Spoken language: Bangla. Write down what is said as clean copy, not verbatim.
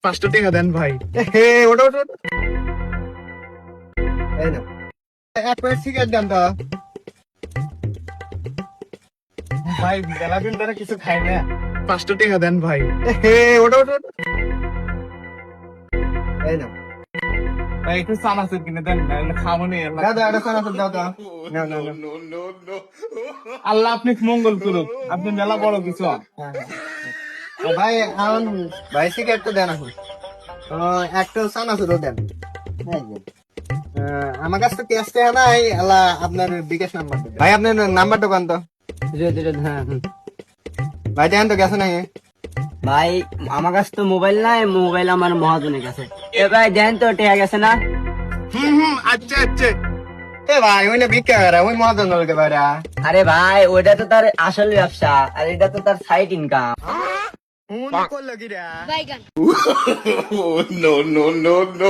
500 টাকা দেন ভাই। হে ওটা ওটা এই না, এক প্যাকেট সিগারেট দেন তো। ভাই মেলা দিন ধরে কিছু খাই না, 500 টাকা দেন ভাই। হে ওটা ওটা এই না, ভাই একটু চানাচুর কিনে দেন, নাহলে খাবো নি। দাদা এটা সানাসুর দাও তো। না না না, আল্লাহ আপনি মঙ্গল করুক, আপনি মেলা বড় কিছু হন। ভাই এখন ভাই সিগারেট তো দেন এখন। একটা সানাসুরও দেন। এই যে, আমার কাছে তো ক্যাশ টাকা নাই, আল্লাহ আপনার বিকাশ নাম্বার ভাই, আপনার নাম্বারটা কোন তো। হ্যাঁ ভাই দেন তো গেছে নাই। ভাই, আমার কাছে তো মোবাইল নাই, মোবাইল আমার মহাজনের কাছে। এ ভাই দেন তো, টেয়া গেছে না? আচ্ছা আচ্ছা। এ ভাই ওই না ভিক্ষা করে, ওই মহাজন বলতে পারে। আরে ভাই, ওইটা তো তার আসল ব্যবসা, আর এটা তো তার সাইড ইনকাম। করলো কি রে? Bye, gun. no, no, no, no.